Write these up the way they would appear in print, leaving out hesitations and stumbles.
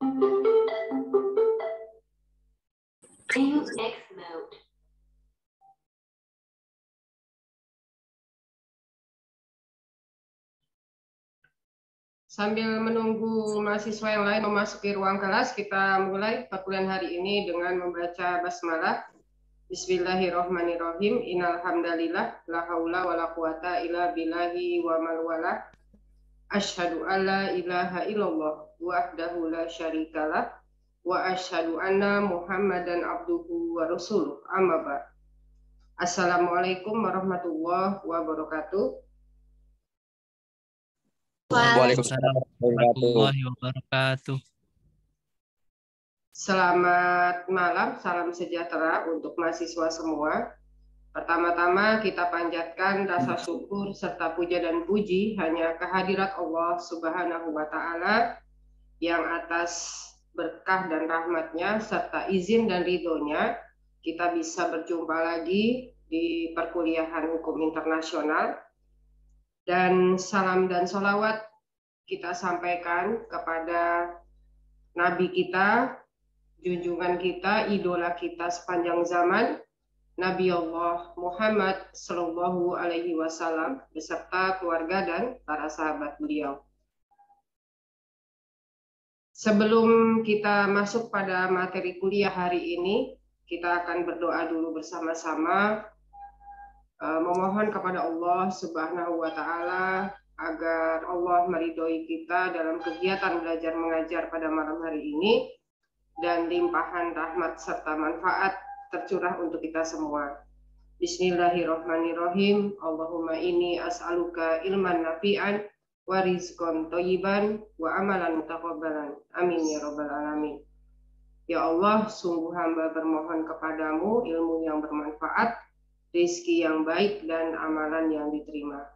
Use X mode. Sambil menunggu mahasiswa yang lain memasuki ruang kelas, kita mulai perkuliahan hari ini dengan membaca basmalah. Bismillahirrahmanirrahim. Innal hamdalillah la haula wala quwata illa billahi wa mal wala. Asyhadu alla ilaha illallah wahdahu la syarikalah wa asyhadu anna Muhammadan abduhu wa rasuluh. Amma ba'd. Assalamualaikum warahmatullahi wabarakatuh. Waalaikumsalam warahmatullahi wabarakatuh. Selamat malam, salam sejahtera untuk mahasiswa semua. Pertama-tama kita panjatkan rasa syukur serta puja dan puji hanya kehadirat Allah Subhanahu wa Ta'ala yang atas berkah dan rahmatnya serta izin dan ridhonya kita bisa berjumpa lagi di perkuliahan hukum internasional. Dan salam dan sholawat kita sampaikan kepada Nabi kita, junjungan kita, idola kita sepanjang zaman, Nabi Allah Muhammad Sallallahu Alaihi Wasallam beserta keluarga dan para sahabat beliau. Sebelum kita masuk pada materi kuliah hari ini, kita akan berdoa dulu bersama-sama, memohon kepada Allah Subhanahu wa Ta'ala agar Allah meridhoi kita dalam kegiatan belajar mengajar pada malam hari ini dan limpahan rahmat serta manfaat tercurah untuk kita semua. Bismillahirrahmanirrahim. Allahumma inni as'aluka ilman nafi'an wa rizqan thayyiban wa amalan mutaqabbalan. Amin ya rabbal alamin. Ya Allah, sungguh hamba bermohon kepadamu ilmu yang bermanfaat, rezeki yang baik dan amalan yang diterima.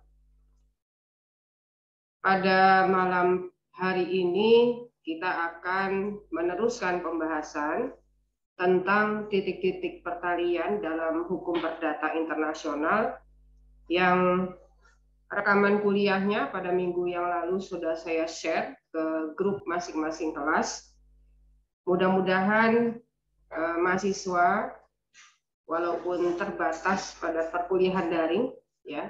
Pada malam hari ini kita akan meneruskan pembahasan tentang titik-titik pertalian dalam hukum perdata internasional yang rekaman kuliahnya pada minggu yang lalu sudah saya share ke grup masing-masing kelas. Mudah-mudahan mahasiswa walaupun terbatas pada perkuliahan daring, ya,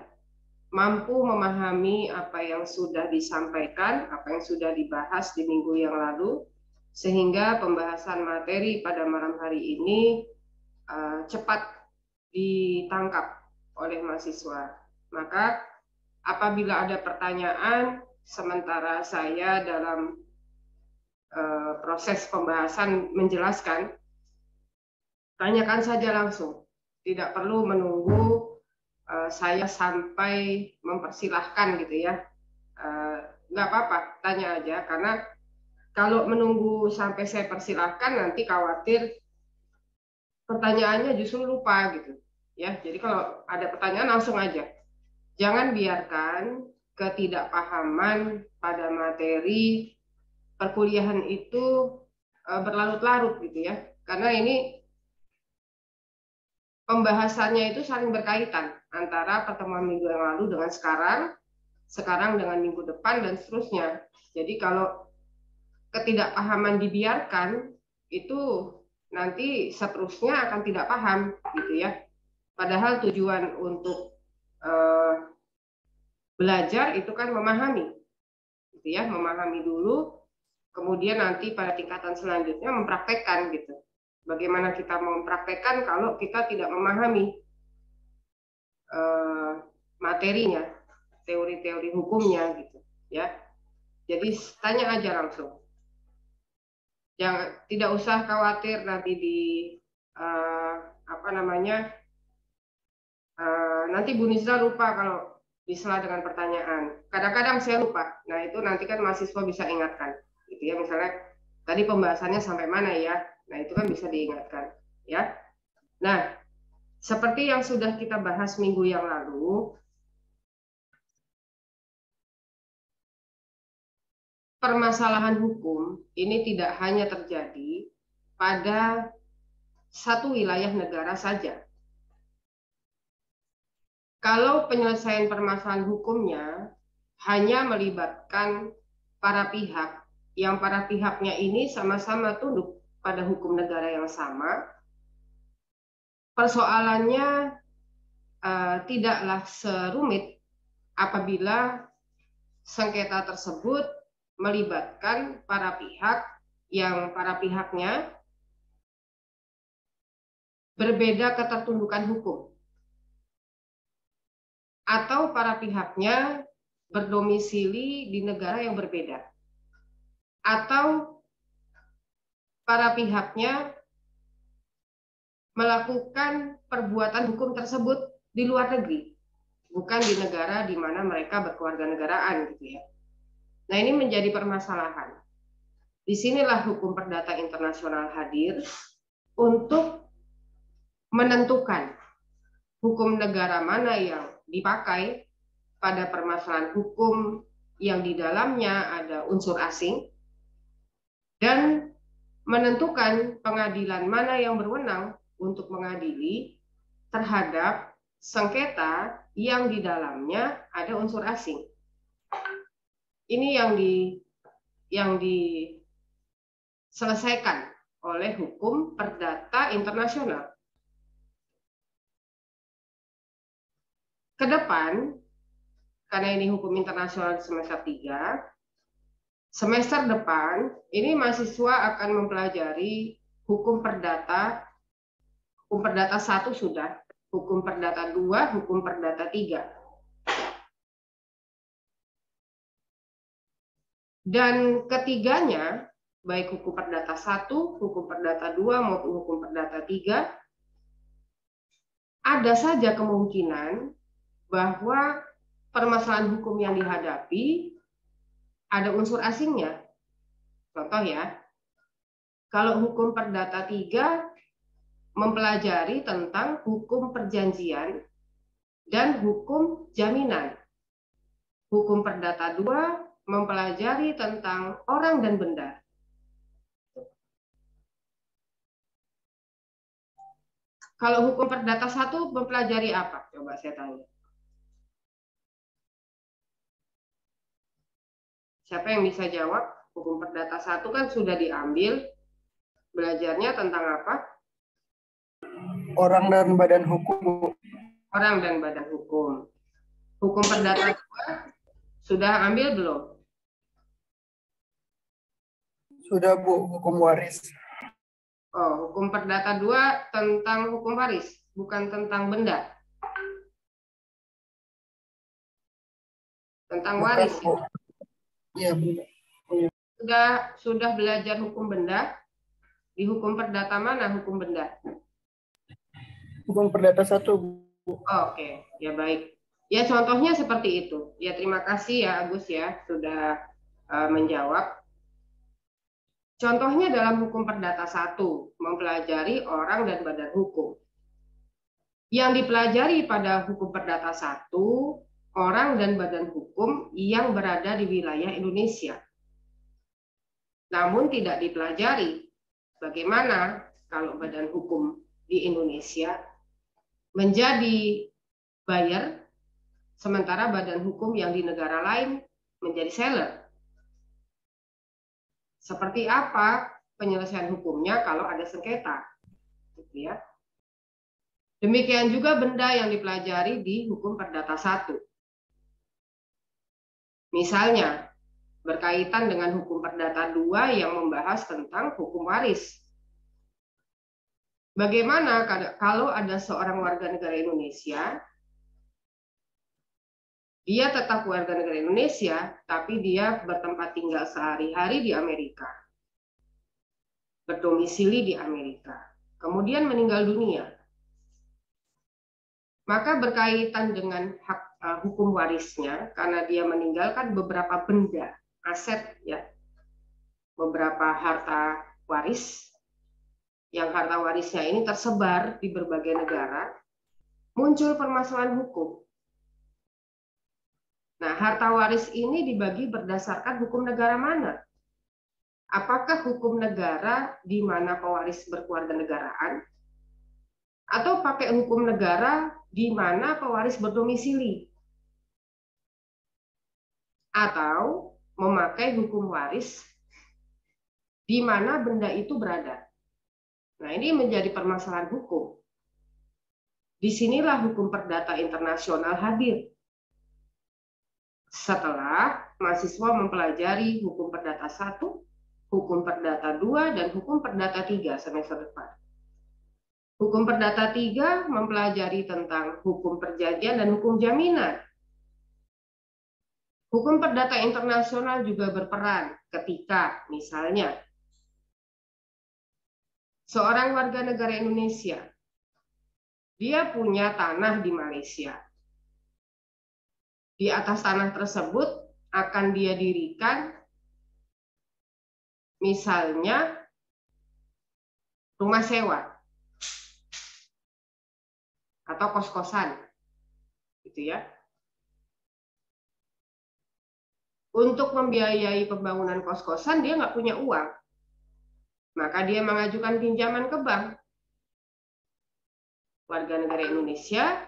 mampu memahami apa yang sudah disampaikan, apa yang sudah dibahas di minggu yang lalu, sehingga pembahasan materi pada malam hari ini cepat ditangkap oleh mahasiswa. Maka apabila ada pertanyaan sementara saya dalam proses pembahasan menjelaskan, tanyakan saja langsung, tidak perlu menunggu saya sampai mempersilahkan gitu ya. Nggak apa-apa, tanya aja, karena kalau menunggu sampai saya persilahkan nanti khawatir pertanyaannya justru lupa gitu ya. Jadi kalau ada pertanyaan langsung aja, jangan biarkan ketidakpahaman pada materi perkuliahan itu berlarut-larut gitu ya, karena ini pembahasannya itu saling berkaitan antara pertemuan minggu yang lalu dengan sekarang dengan minggu depan dan seterusnya. Jadi kalau ketidakpahaman dibiarkan, itu nanti seterusnya akan tidak paham gitu ya. Padahal tujuan untuk belajar itu kan memahami gitu ya, memahami dulu, kemudian nanti pada tingkatan selanjutnya mempraktekkan gitu. Bagaimana kita mau mempraktekkan kalau kita tidak memahami materinya, teori-teori hukumnya gitu ya. Jadi tanya aja langsung. Jangan, tidak usah khawatir nanti di nanti Bu Nizla lupa kalau disela dengan pertanyaan. Kadang-kadang saya lupa. Nah, itu nanti kan mahasiswa bisa ingatkan gitu ya. Misalnya tadi pembahasannya sampai mana ya. Nah, itu kan bisa diingatkan ya. Nah, seperti yang sudah kita bahas minggu yang lalu, permasalahan hukum ini tidak hanya terjadi pada satu wilayah negara saja. Kalau penyelesaian permasalahan hukumnya hanya melibatkan para pihak yang para pihaknya ini sama-sama tunduk pada hukum negara yang sama, persoalannya tidaklah serumit apabila sengketa tersebut melibatkan para pihak yang para pihaknya berbeda ketertundukan hukum, atau para pihaknya berdomisili di negara yang berbeda, atau para pihaknya melakukan perbuatan hukum tersebut di luar negeri, bukan di negara di mana mereka berkewarganegaraan gitu ya. Nah, ini menjadi permasalahan. Disinilah hukum perdata internasional hadir untuk menentukan hukum negara mana yang dipakai pada permasalahan hukum yang di dalamnya ada unsur asing, dan menentukan pengadilan mana yang berwenang untuk mengadili terhadap sengketa yang di dalamnya ada unsur asing. Ini yang diselesaikan oleh hukum perdata internasional. Ke depan, karena ini hukum internasional semester 3, semester depan ini mahasiswa akan mempelajari hukum perdata 1 sudah, hukum perdata 2, hukum perdata 3. Dan ketiganya, baik hukum perdata 1, hukum perdata 2 maupun hukum perdata 3, ada saja kemungkinan bahwa permasalahan hukum yang dihadapi ada unsur asingnya. Contoh ya, kalau hukum perdata 3 mempelajari tentang hukum perjanjian dan hukum jaminan. Hukum perdata 2 mempelajari tentang orang dan benda. Kalau hukum perdata 1 mempelajari apa? Coba saya tanya. Siapa yang bisa jawab? Hukum perdata 1 kan sudah diambil. Belajarnya tentang apa? Orang dan badan hukum, Bu. Orang dan badan hukum. Hukum perdata 2 sudah ambil belum? Sudah, Bu, hukum waris. Oh, hukum perdata 2 tentang hukum waris, bukan tentang benda. Tentang Bukan, waris. Bu. Iya, Bu. Sudah belajar hukum benda? Di hukum perdata mana hukum benda? Hukum perdata 1, Bu. Oke, ya baik. Ya contohnya seperti itu. Ya terima kasih ya Agus ya sudah menjawab. Contohnya dalam hukum perdata 1 mempelajari orang dan badan hukum. Yang dipelajari pada hukum perdata 1 orang dan badan hukum yang berada di wilayah Indonesia. Namun tidak dipelajari bagaimana kalau badan hukum di Indonesia menjadi buyer, sementara badan hukum yang di negara lain menjadi seller. Seperti apa penyelesaian hukumnya kalau ada sengketa, gitu ya. Demikian juga benda yang dipelajari di hukum perdata 1. Misalnya, berkaitan dengan hukum perdata 2 yang membahas tentang hukum waris. Bagaimana kalau ada seorang warga negara Indonesia, dia tetap warga negara Indonesia, tapi dia bertempat tinggal sehari-hari di Amerika, berdomisili di Amerika, kemudian meninggal dunia. Maka berkaitan dengan hak hukum warisnya, karena dia meninggalkan beberapa benda, aset, ya, beberapa harta waris, yang harta warisnya ini tersebar di berbagai negara, muncul permasalahan hukum. Nah, harta waris ini dibagi berdasarkan hukum negara mana? Apakah hukum negara di mana pewaris berkewarganegaraan? Atau pakai hukum negara di mana pewaris berdomisili? Atau memakai hukum waris di mana benda itu berada. Nah, ini menjadi permasalahan hukum. Disinilah hukum perdata internasional hadir. Setelah mahasiswa mempelajari hukum perdata 1, hukum perdata 2, dan hukum perdata 3 semester depan. Hukum perdata 3 mempelajari tentang hukum perjanjian dan hukum jaminan. Hukum perdata internasional juga berperan ketika misalnya seorang warga negara Indonesia, dia punya tanah di Malaysia. Di atas tanah tersebut akan dia dirikan misalnya rumah sewa atau kos-kosan, gitu ya. Untuk membiayai pembangunan kos-kosan dia nggak punya uang, maka dia mengajukan pinjaman ke bank. Warga negara Indonesia,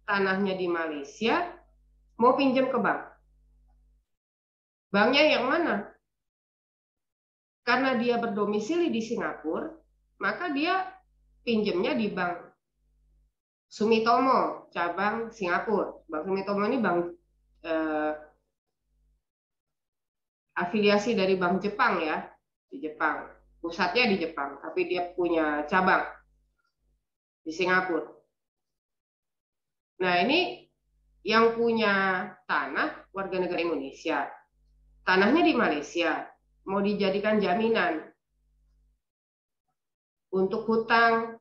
tanahnya di Malaysia, mau pinjam ke bank. Banknya yang mana? Karena dia berdomisili di Singapura, maka dia pinjamnya di Bank Sumitomo, cabang Singapura. Bank Sumitomo ini bank afiliasi dari Bank Jepang ya, di Jepang. Pusatnya di Jepang, tapi dia punya cabang di Singapura. Nah, ini yang punya tanah warga negara Indonesia. Tanahnya di Malaysia, mau dijadikan jaminan untuk hutang,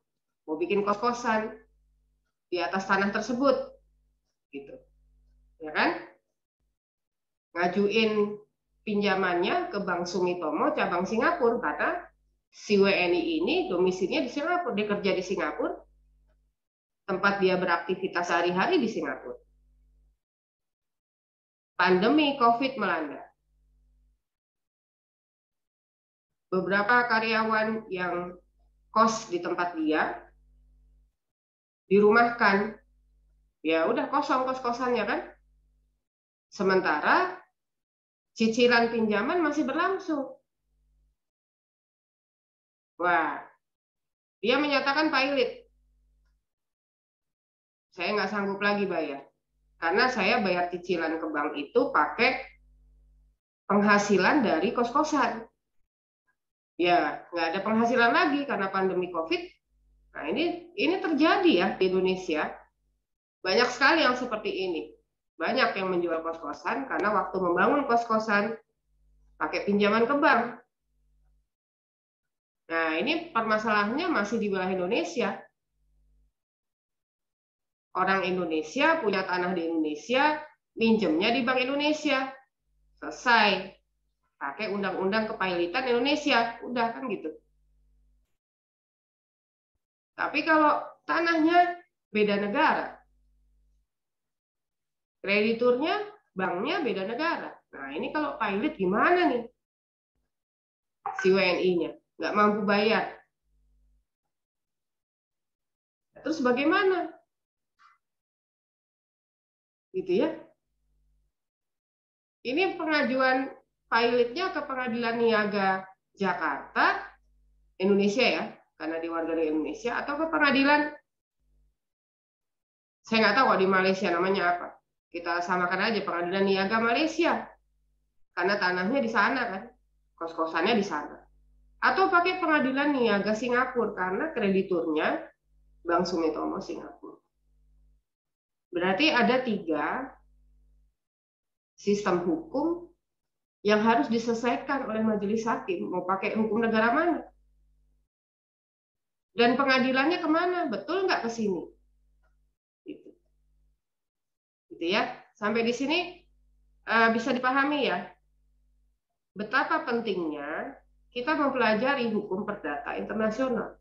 mau bikin kos-kosan di atas tanah tersebut, gitu, ya kan? Ngajuin pinjamannya ke Bank Sumitomo cabang Singapura karena si WNI ini domisilinya di Singapura, dia kerja di Singapura, tempat dia beraktivitas sehari-hari di Singapura. Pandemi COVID melanda. Beberapa karyawan yang kos di tempat dia dirumahkan, ya udah kosong kos-kosannya kan. Sementara cicilan pinjaman masih berlangsung. Wah, dia menyatakan pilot. Saya nggak sanggup lagi bayar, karena saya bayar cicilan ke bank itu pakai penghasilan dari kos-kosan. Ya, nggak ada penghasilan lagi karena pandemi COVID. Nah, ini terjadi ya di Indonesia. Banyak sekali yang seperti ini. Banyak yang menjual kos-kosan karena waktu membangun kos-kosan pakai pinjaman ke bank. Nah, ini permasalahannya masih di wilayah Indonesia. Orang Indonesia punya tanah di Indonesia, minjemnya di Bank Indonesia. Selesai. Pakai undang-undang kepailitan Indonesia, udah kan gitu. Tapi kalau tanahnya beda negara, krediturnya, banknya beda negara. Nah, ini kalau pilot gimana nih? Si WNI-nya nggak mampu bayar. Terus bagaimana? Gitu ya. Ini pengajuan pilotnya ke Pengadilan Niaga Jakarta, Indonesia ya, karena di warga negara Indonesia, atau ke pengadilan, saya nggak tahu kok di Malaysia namanya apa. Kita samakan aja Pengadilan Niaga Malaysia, karena tanahnya di sana kan, kos-kosannya di sana. Atau pakai Pengadilan Niaga Singapura, karena krediturnya Bank Sumitomo Singapura. Berarti ada 3 sistem hukum yang harus diselesaikan oleh majelis hakim, mau pakai hukum negara mana. Dan pengadilannya kemana? Betul nggak ke sini? Gitu. Gitu ya. Sampai di sini bisa dipahami ya, betapa pentingnya kita mempelajari hukum perdata internasional.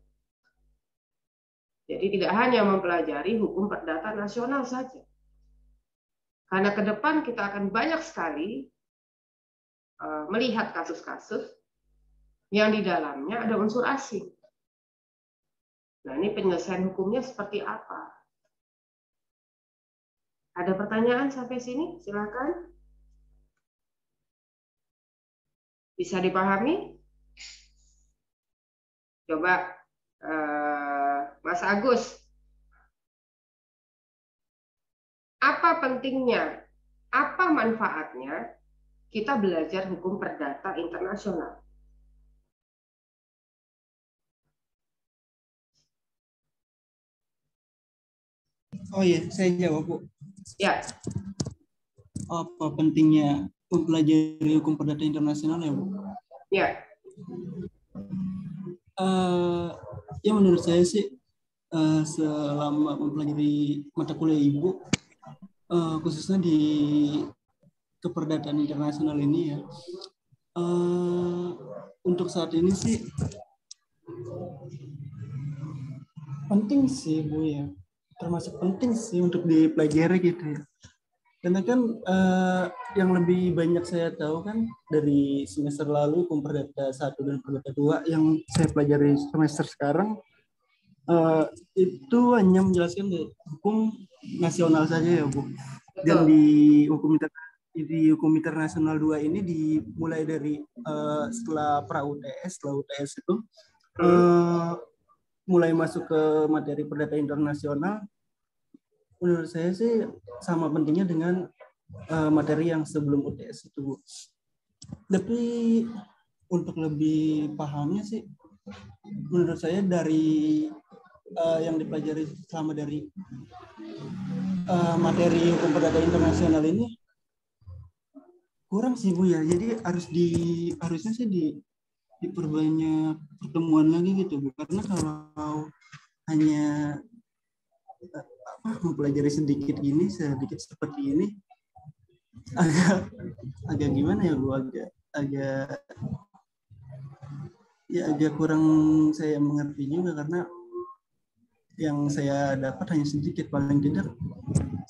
Jadi tidak hanya mempelajari hukum perdata nasional saja. Karena ke depan kita akan banyak sekali melihat kasus-kasus yang di dalamnya ada unsur asing. Nah, ini penyelesaian hukumnya seperti apa? Ada pertanyaan sampai sini? Silakan. Bisa dipahami? Coba Mas Agus, apa pentingnya, apa manfaatnya kita belajar hukum perdata internasional? Oh iya, saya jawab, Bu. Ya, Apa pentingnya mempelajari hukum perdata internasional ya, Bu? ya, Ya menurut saya sih selama mempelajari mata kuliah Ibu, khususnya di keperdataan internasional ini ya, untuk saat ini sih penting sih, Bu ya, termasuk penting sih untuk dipelajari gitu ya. Karena kan yang lebih banyak saya tahu kan dari semester lalu hukum perdata 1 dan perdata 2 yang saya pelajari semester sekarang itu hanya menjelaskan hukum nasional saja ya, Bu. Dan betul. di hukum internasional 2 ini dimulai dari setelah setelah UTS itu mulai masuk ke materi perdata internasional. Menurut saya sih sama pentingnya dengan materi yang sebelum UTS itu, Bu. Tapi untuk lebih pahamnya sih, menurut saya dari yang dipelajari selama dari materi hukum perdata internasional ini kurang sih, Bu ya. Jadi harusnya sih diperbanyak pertemuan lagi gitu, Bu. Karena kalau hanya mempelajari sedikit seperti ini agak gimana ya, Bu, agak kurang saya mengerti juga, karena yang saya dapat hanya sedikit. Paling tidak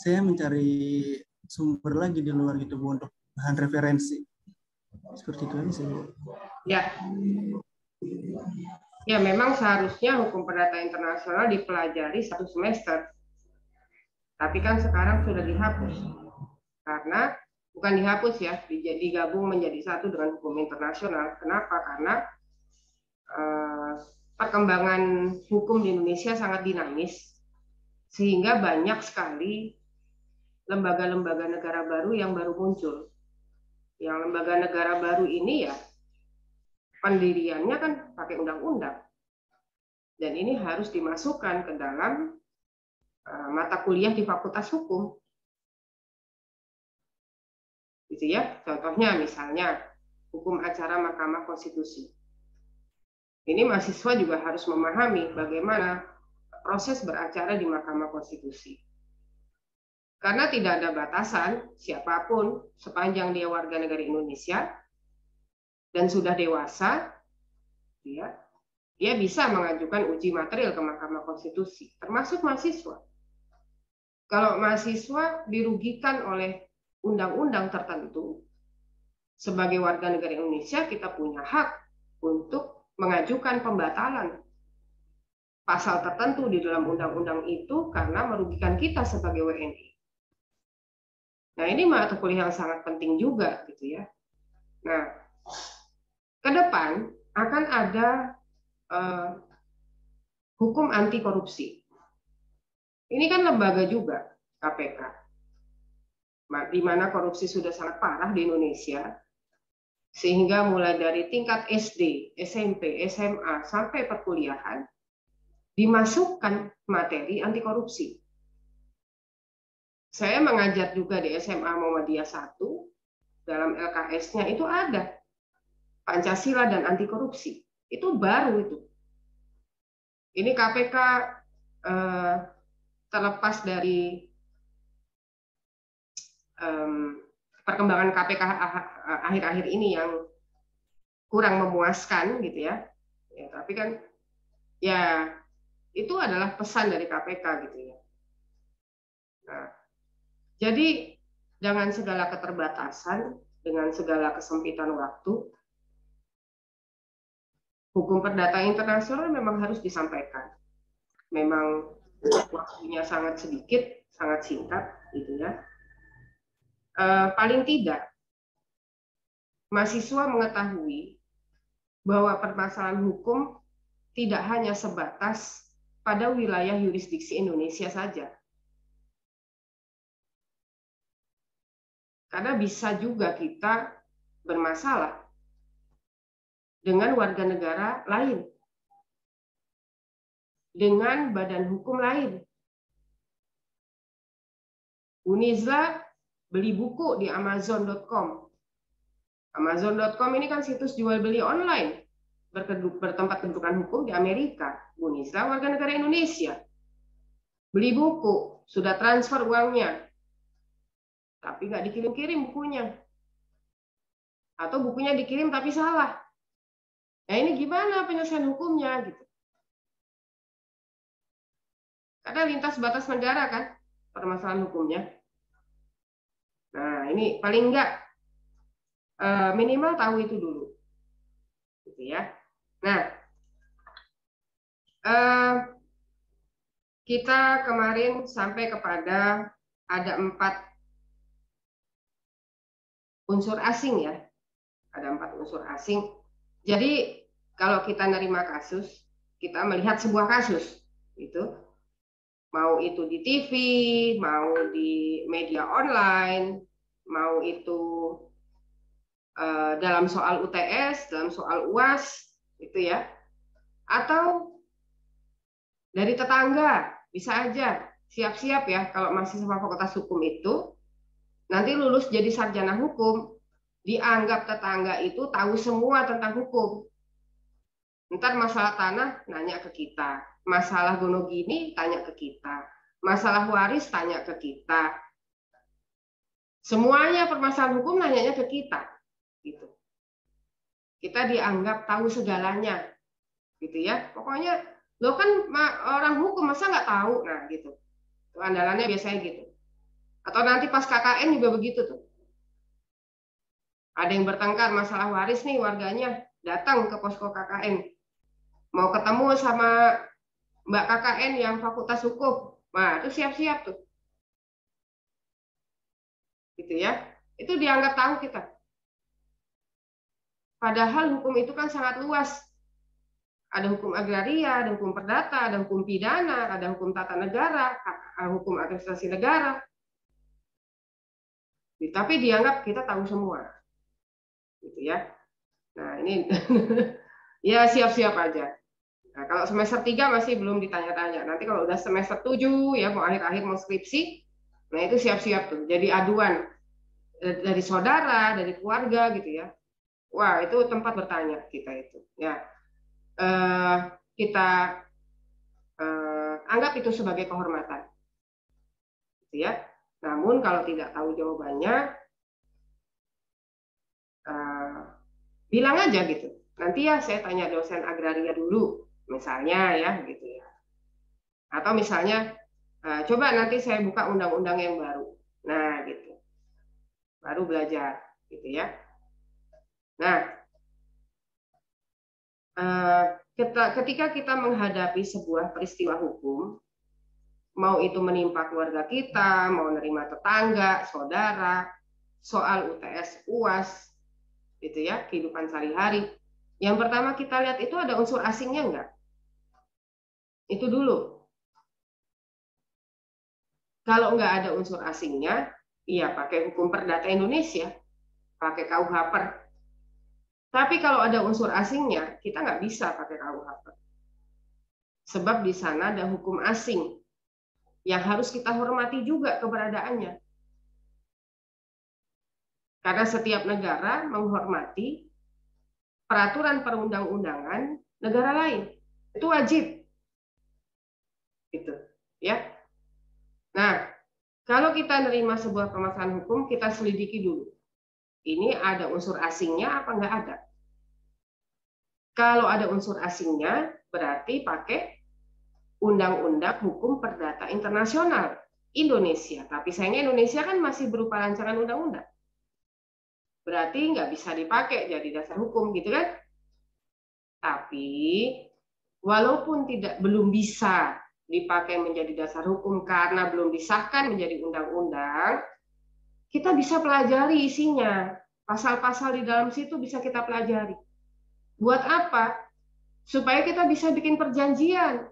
saya mencari sumber lagi di luar gitu, Bu, untuk bahan referensi seperti itu aja sih, Bu. Ya, memang seharusnya hukum perdata internasional dipelajari 1 semester. Tapi kan sekarang sudah dihapus. Karena, bukan dihapus ya, digabung menjadi satu dengan hukum internasional. Kenapa? Karena perkembangan hukum di Indonesia sangat dinamis, sehingga banyak sekali lembaga-lembaga negara baru yang baru muncul. Yang lembaga negara baru ini ya, pendiriannya kan pakai undang-undang. Dan ini harus dimasukkan ke dalam mata kuliah di Fakultas Hukum, gitu ya. Contohnya misalnya hukum acara Mahkamah Konstitusi. Ini mahasiswa juga harus memahami bagaimana proses beracara di Mahkamah Konstitusi. Karena tidak ada batasan, siapapun sepanjang dia warga negara Indonesia dan sudah dewasa, dia bisa mengajukan uji material ke Mahkamah Konstitusi, termasuk mahasiswa. Kalau mahasiswa dirugikan oleh undang-undang tertentu, sebagai warga negara Indonesia kita punya hak untuk mengajukan pembatalan pasal tertentu di dalam undang-undang itu karena merugikan kita sebagai WNI. Nah, ini mata kuliah yang sangat penting juga, gitu ya. Nah, ke depan akan ada hukum anti korupsi. Ini kan lembaga juga, KPK, di mana korupsi sudah sangat parah di Indonesia, sehingga mulai dari tingkat SD, SMP, SMA, sampai perkuliahan, dimasukkan materi anti korupsi. Saya mengajar juga di SMA Muhammadiyah 1, dalam LKS-nya itu ada Pancasila dan anti korupsi. Itu baru itu. Ini KPK terlepas dari perkembangan KPK akhir-akhir ini yang kurang memuaskan gitu ya. Tapi kan ya itu adalah pesan dari KPK gitu ya. Nah, jadi dengan segala keterbatasan, dengan segala kesempitan waktu, hukum perdata internasional memang harus disampaikan. Memang waktunya sangat sedikit, sangat singkat gitu ya. Paling tidak mahasiswa mengetahui bahwa permasalahan hukum tidak hanya sebatas pada wilayah yurisdiksi Indonesia saja. Karena bisa juga kita bermasalah dengan warga negara lain, dengan badan hukum lain. Unizla beli buku di Amazon.com. Amazon.com ini kan situs jual beli online bertempat kedudukan hukum di Amerika. Unizla warga negara Indonesia. Beli buku, sudah transfer uangnya, tapi nggak dikirim-kirim bukunya. Atau bukunya dikirim tapi salah. Nah ini gimana penyelesaian hukumnya gitu? Karena lintas batas negara kan permasalahan hukumnya. Nah ini paling nggak minimal tahu itu dulu, gitu ya. Nah kita kemarin sampai kepada ada 4 unsur asing ya, ada 4 unsur asing. Jadi kalau kita nerima kasus, kita melihat sebuah kasus, itu mau itu di TV, mau di media online, mau itu dalam soal UTS, dalam soal UAS, itu ya, atau dari tetangga, bisa aja siap-siap ya kalau mahasiswa fakultas hukum itu nanti lulus jadi sarjana hukum, dianggap tetangga itu tahu semua tentang hukum. Ntar masalah tanah nanya ke kita, masalah gonogini tanya ke kita, masalah waris tanya ke kita. Semuanya permasalahan hukum nanyanya ke kita, gitu. Kita dianggap tahu segalanya, gitu ya. Pokoknya lo kan orang hukum masa nggak tahu, nah gitu. Itu andalannya biasanya gitu. Atau nanti pas KKN juga begitu tuh. Ada yang bertengkar masalah waris nih, warganya datang ke posko KKN. Mau ketemu sama Mbak KKN yang fakultas hukum. Nah, itu siap-siap tuh. Gitu ya. Itu dianggap tahu kita. Padahal hukum itu kan sangat luas. Ada hukum agraria, ada hukum perdata, ada hukum pidana, ada hukum tata negara, hukum administrasi negara. Tapi dianggap kita tahu semua. Gitu ya. Nah, ini ya siap-siap aja. Nah, kalau semester 3 masih belum ditanya-tanya. Nanti kalau udah semester 7 ya mau akhir-akhir mau skripsi, nah itu siap-siap tuh. Jadi aduan dari saudara, dari keluarga gitu ya. Wah, itu tempat bertanya kita itu. Ya. Kita anggap itu sebagai kehormatan. Gitu ya. Namun kalau tidak tahu jawabannya, bilang aja gitu. Nanti ya saya tanya dosen agraria dulu, misalnya ya gitu ya. Atau misalnya coba nanti saya buka undang-undang yang baru. Nah gitu. Baru belajar gitu ya. Nah, ketika kita menghadapi sebuah peristiwa hukum, mau itu menimpa keluarga kita, mau nerima tetangga, saudara, soal UTS, UAS, gitu ya, kehidupan sehari-hari. Yang pertama kita lihat itu ada unsur asingnya enggak? Itu dulu. Kalau enggak ada unsur asingnya, iya pakai hukum perdata Indonesia, pakai KUH Per. Tapi kalau ada unsur asingnya, kita nggak bisa pakai KUH Per. Sebab di sana ada hukum asing yang harus kita hormati juga keberadaannya. Karena setiap negara menghormati peraturan perundang-undangan negara lain. Itu wajib. Gitu, ya. Nah, kalau kita nerima sebuah permasalahan hukum, kita selidiki dulu. Ini ada unsur asingnya apa enggak ada? Kalau ada unsur asingnya, berarti pakai Undang-Undang Hukum Perdata Internasional Indonesia. Tapi sayangnya Indonesia kan masih berupa rancangan undang-undang. Berarti nggak bisa dipakai jadi dasar hukum gitu kan? Tapi walaupun belum bisa dipakai menjadi dasar hukum karena belum disahkan menjadi undang-undang, kita bisa pelajari isinya. Pasal-pasal di dalam situ bisa kita pelajari. Buat apa? supaya kita bisa bikin perjanjian.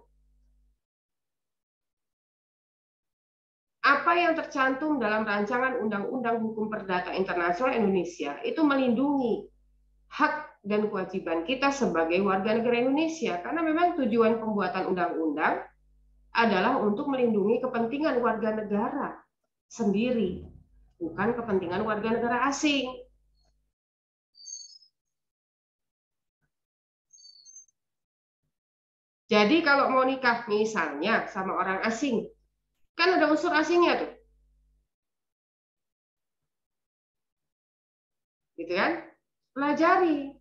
Apa yang tercantum dalam rancangan Undang-Undang Hukum Perdata Internasional Indonesia itu melindungi hak dan kewajiban kita sebagai warga negara Indonesia, karena memang tujuan pembuatan undang-undang adalah untuk melindungi kepentingan warga negara sendiri, bukan kepentingan warga negara asing. Jadi kalau mau nikah misalnya sama orang asing, kan ada unsur asingnya tuh. Gitu kan? Pelajari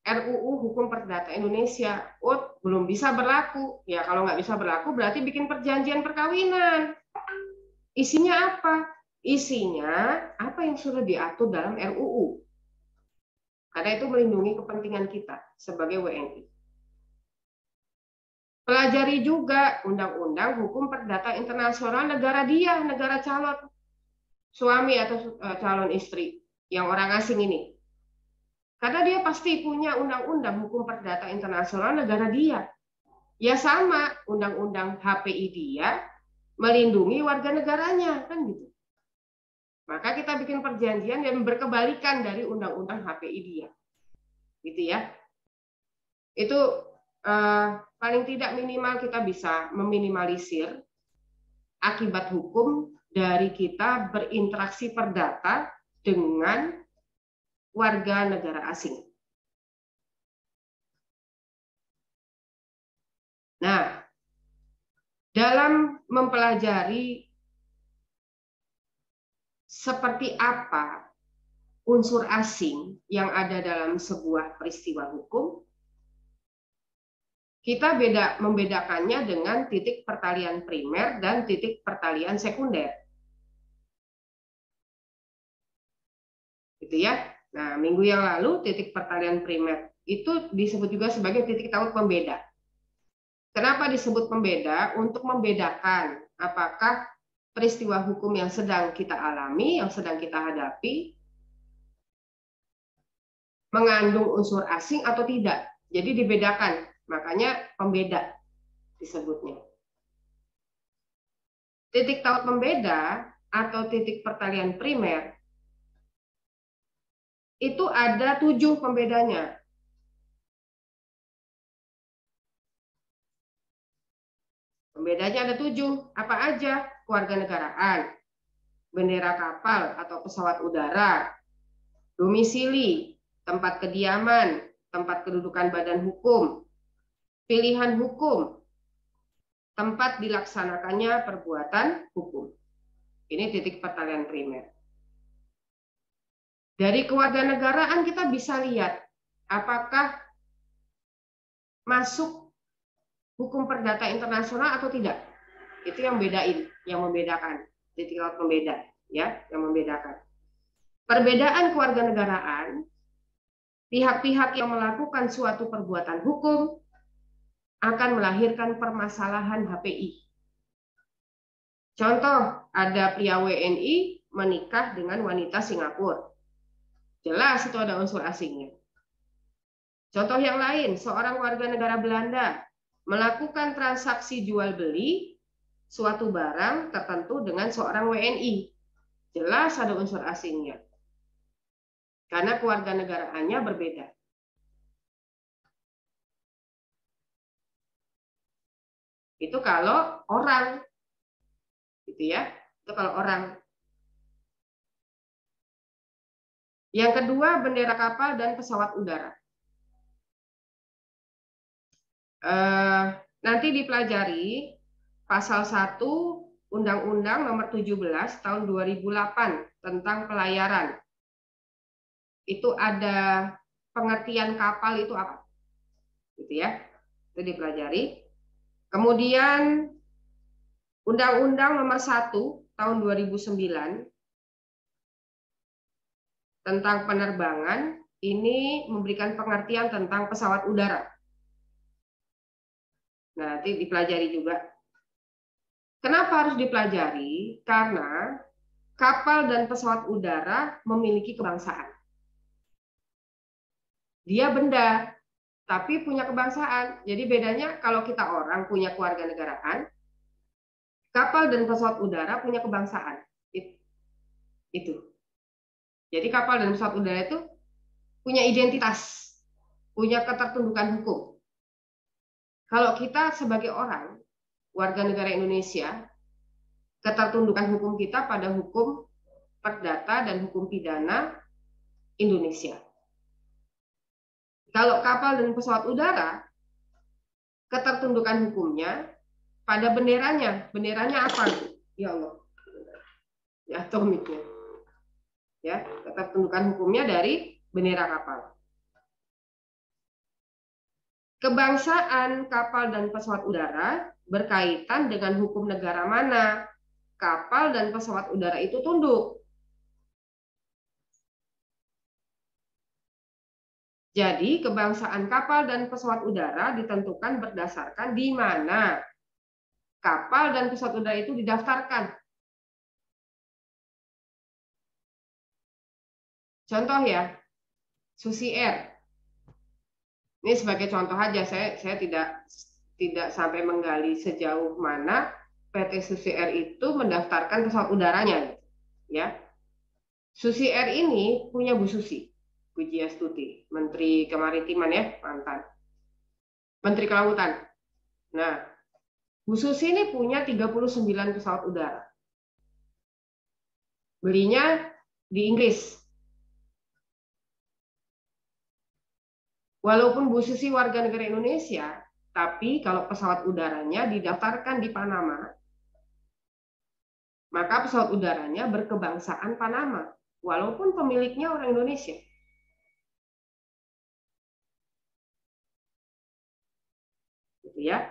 RUU Hukum Perdata Indonesia. Oh, belum bisa berlaku. Ya, kalau nggak bisa berlaku berarti bikin perjanjian perkawinan. Isinya apa? Isinya apa yang sudah diatur dalam RUU. Karena itu melindungi kepentingan kita sebagai WNI. Pelajari juga Undang-Undang Hukum Perdata Internasional negara dia, negara calon suami atau calon istri yang orang asing ini. Karena dia pasti punya Undang-Undang Hukum Perdata Internasional negara dia. Ya sama, Undang-Undang HPI dia melindungi warga negaranya, kan gitu. Maka kita bikin perjanjian yang berkebalikan dari Undang-Undang HPI dia. Gitu ya. Itu paling tidak minimal kita bisa meminimalisir akibat hukum dari kita berinteraksi perdata dengan warga negara asing. Nah, dalam mempelajari seperti apa unsur asing yang ada dalam sebuah peristiwa hukum, kita membedakannya dengan titik pertalian primer dan titik pertalian sekunder. Gitu ya. Nah, minggu yang lalu titik pertalian primer itu disebut juga sebagai titik taut pembeda. Kenapa disebut pembeda? Untuk membedakan apakah peristiwa hukum yang sedang kita alami, yang sedang kita hadapi, mengandung unsur asing atau tidak. Jadi dibedakan. Makanya pembeda disebutnya. Titik taut pembeda atau titik pertalian primer itu ada 7 pembedanya. Pembedanya ada 7. Apa aja? Kewarganegaraan, bendera kapal atau pesawat udara, domisili, tempat kediaman, tempat kedudukan badan hukum, pilihan hukum, tempat dilaksanakannya perbuatan hukum. Ini titik pertalian primer. Dari kewarganegaraan kita bisa lihat apakah masuk hukum perdata internasional atau tidak. Itu yang membedakan titik taut pembeda, ya, yang membedakan. Perbedaan kewarganegaraan, pihak-pihak yang melakukan suatu perbuatan hukum akan melahirkan permasalahan HPI. Contoh, ada pria WNI menikah dengan wanita Singapura. Jelas itu ada unsur asingnya. Contoh yang lain, seorang warga negara Belanda melakukan transaksi jual beli suatu barang tertentu dengan seorang WNI. Jelas ada unsur asingnya. Karena kewarganegaraannya berbeda. Itu kalau orang, gitu ya. Itu kalau orang. Yang kedua, bendera kapal dan pesawat udara. Nanti dipelajari pasal 1 Undang-Undang Nomor 17 Tahun 2008 tentang pelayaran. Itu ada pengertian kapal itu apa? Gitu ya. Itu dipelajari. Kemudian Undang-Undang Nomor 1 Tahun 2009 tentang penerbangan ini memberikan pengertian tentang pesawat udara. Nah, nanti dipelajari juga. Kenapa harus dipelajari? Karena kapal dan pesawat udara memiliki kebangsaan. Dia benda, tapi punya kebangsaan. Jadi bedanya kalau kita orang punya kewarganegaraan, kapal dan pesawat udara punya kebangsaan. Itu. Jadi kapal dan pesawat udara itu punya identitas, punya ketertundukan hukum. Kalau kita sebagai orang, warga negara Indonesia, ketertundukan hukum kita pada hukum perdata dan hukum pidana Indonesia. Kalau kapal dan pesawat udara, ketertundukan hukumnya pada benderanya. Benderanya apa? Ya Allah. Ya, atomiknya. Ya, ketertundukan hukumnya dari bendera kapal. Kebangsaan kapal dan pesawat udara berkaitan dengan hukum negara mana kapal dan pesawat udara itu tunduk. Jadi kebangsaan kapal dan pesawat udara ditentukan berdasarkan di mana kapal dan pesawat udara itu didaftarkan. Contoh ya, Susi Air. Ini sebagai contoh aja, saya tidak sampai menggali sejauh mana PT Susi Air itu mendaftarkan pesawat udaranya, ya. Susi Air ini punya Bu Susi Pujiastuti, Menteri Kemaritiman ya, mantan Menteri Kelautan. Nah, Bu Susi ini punya 39 pesawat udara. Belinya di Inggris. Walaupun Bu Susi warga negara Indonesia, tapi kalau pesawat udaranya didaftarkan di Panama, maka pesawat udaranya berkebangsaan Panama, walaupun pemiliknya orang Indonesia. Gitu ya.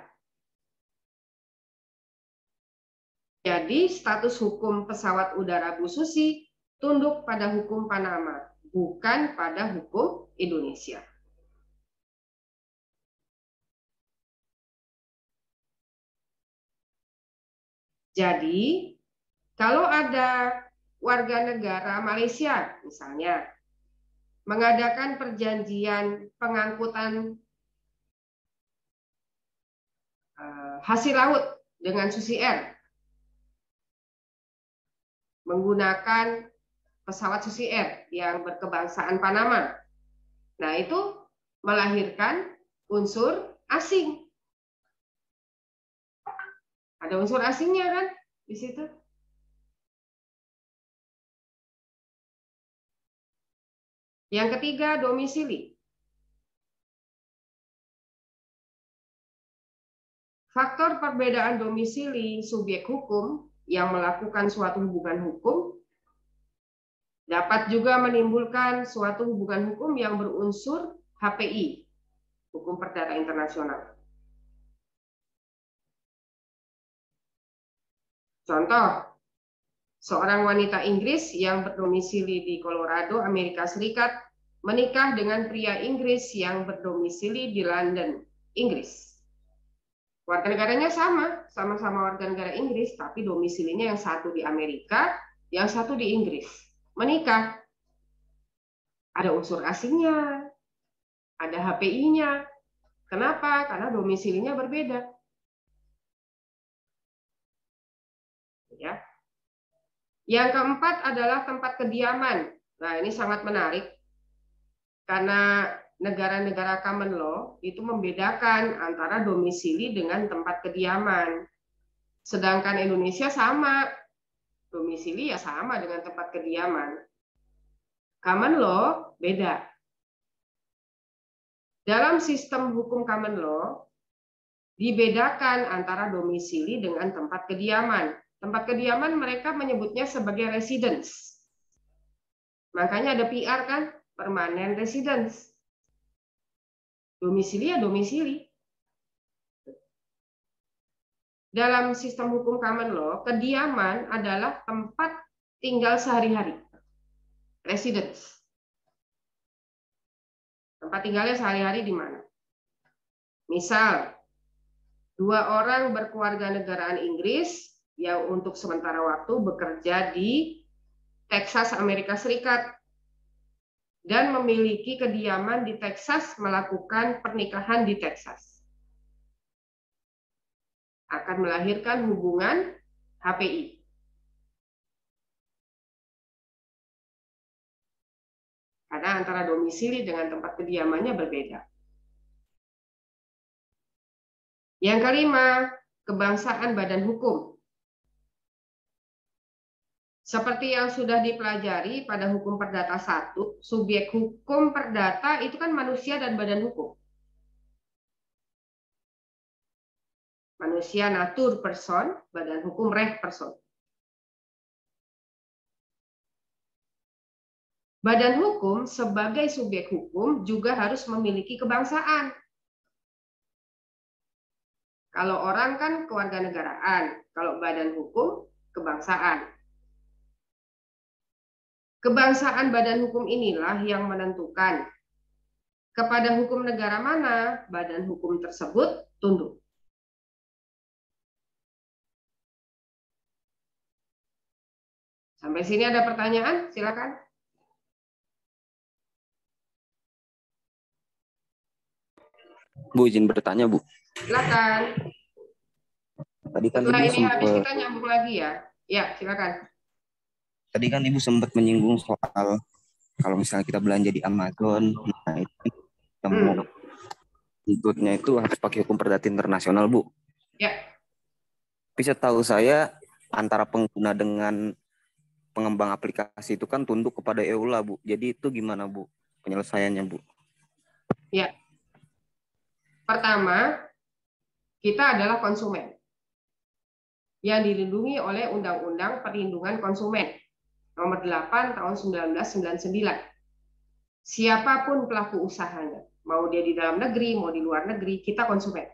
Jadi status hukum pesawat udara Bu Susi tunduk pada hukum Panama, bukan pada hukum Indonesia. Jadi, kalau ada warga negara Malaysia, misalnya, mengadakan perjanjian pengangkutan hasil laut dengan Susi Air, menggunakan pesawat Susi Air yang berkebangsaan Panama. Nah, itu melahirkan unsur asing. Ada unsur asingnya kan di situ. Yang ketiga, domisili. Faktor perbedaan domisili subjek hukum yang melakukan suatu hubungan hukum dapat juga menimbulkan suatu hubungan hukum yang berunsur HPI, hukum perdata internasional. Contoh, seorang wanita Inggris yang berdomisili di Colorado, Amerika Serikat, menikah dengan pria Inggris yang berdomisili di London, Inggris. Warga negaranya sama-sama warga negara Inggris, tapi domisilinya yang satu di Amerika, yang satu di Inggris. Menikah, ada unsur asingnya, ada HPI-nya. Kenapa? Karena domisilinya berbeda. Ya. Yang keempat adalah tempat kediaman. Nah, ini sangat menarik karena negara-negara common law itu membedakan antara domisili dengan tempat kediaman. Sedangkan Indonesia sama, domisili ya sama dengan tempat kediaman. Common law beda. Dalam sistem hukum common law dibedakan antara domisili dengan tempat kediaman. Tempat kediaman mereka menyebutnya sebagai residence. Makanya ada PR kan, permanent residence. Domisili ya domisili. Dalam sistem hukum common law, kediaman adalah tempat tinggal sehari-hari. Residence. Tempat tinggalnya sehari-hari di mana? Misal, dua orang berkewarganegaraan Inggris yang untuk sementara waktu bekerja di Texas, Amerika Serikat. dan memiliki kediaman di Texas melakukan pernikahan di Texas akan melahirkan hubungan HPI. Karena antara domisili dengan tempat kediamannya berbeda. Yang kelima, kebangsaan badan hukum. Seperti yang sudah dipelajari pada hukum perdata 1, subjek hukum perdata itu kan manusia dan badan hukum. Manusia natur person, badan hukum reh person. Badan hukum sebagai subjek hukum juga harus memiliki kebangsaan. Kalau orang kan kewarganegaraan, kalau badan hukum kebangsaan. Kebangsaan badan hukum inilah yang menentukan kepada hukum negara mana badan hukum tersebut tunduk. Sampai sini ada pertanyaan? Silakan. Bu, izin bertanya, Bu. Silakan. Tadi kan Setelah Ibu ini habis sempat kita nyambung lagi ya. Ya, silakan. tadi kan Ibu sempat menyinggung soal kalau misalnya kita belanja di Amazon, nah itu temu tuntutnya itu harus pakai hukum perdata internasional, Bu. Ya. Bisa tahu saya antara pengguna dengan pengembang aplikasi itu kan tunduk kepada EULA, Bu. Jadi itu gimana, Bu? Penyelesaiannya, Bu? Ya. Pertama, kita adalah konsumen yang dilindungi oleh Undang-Undang Perlindungan Konsumen Nomor 8 Tahun 1999. Siapapun pelaku usahanya, mau dia di dalam negeri, mau di luar negeri, kita konsumen.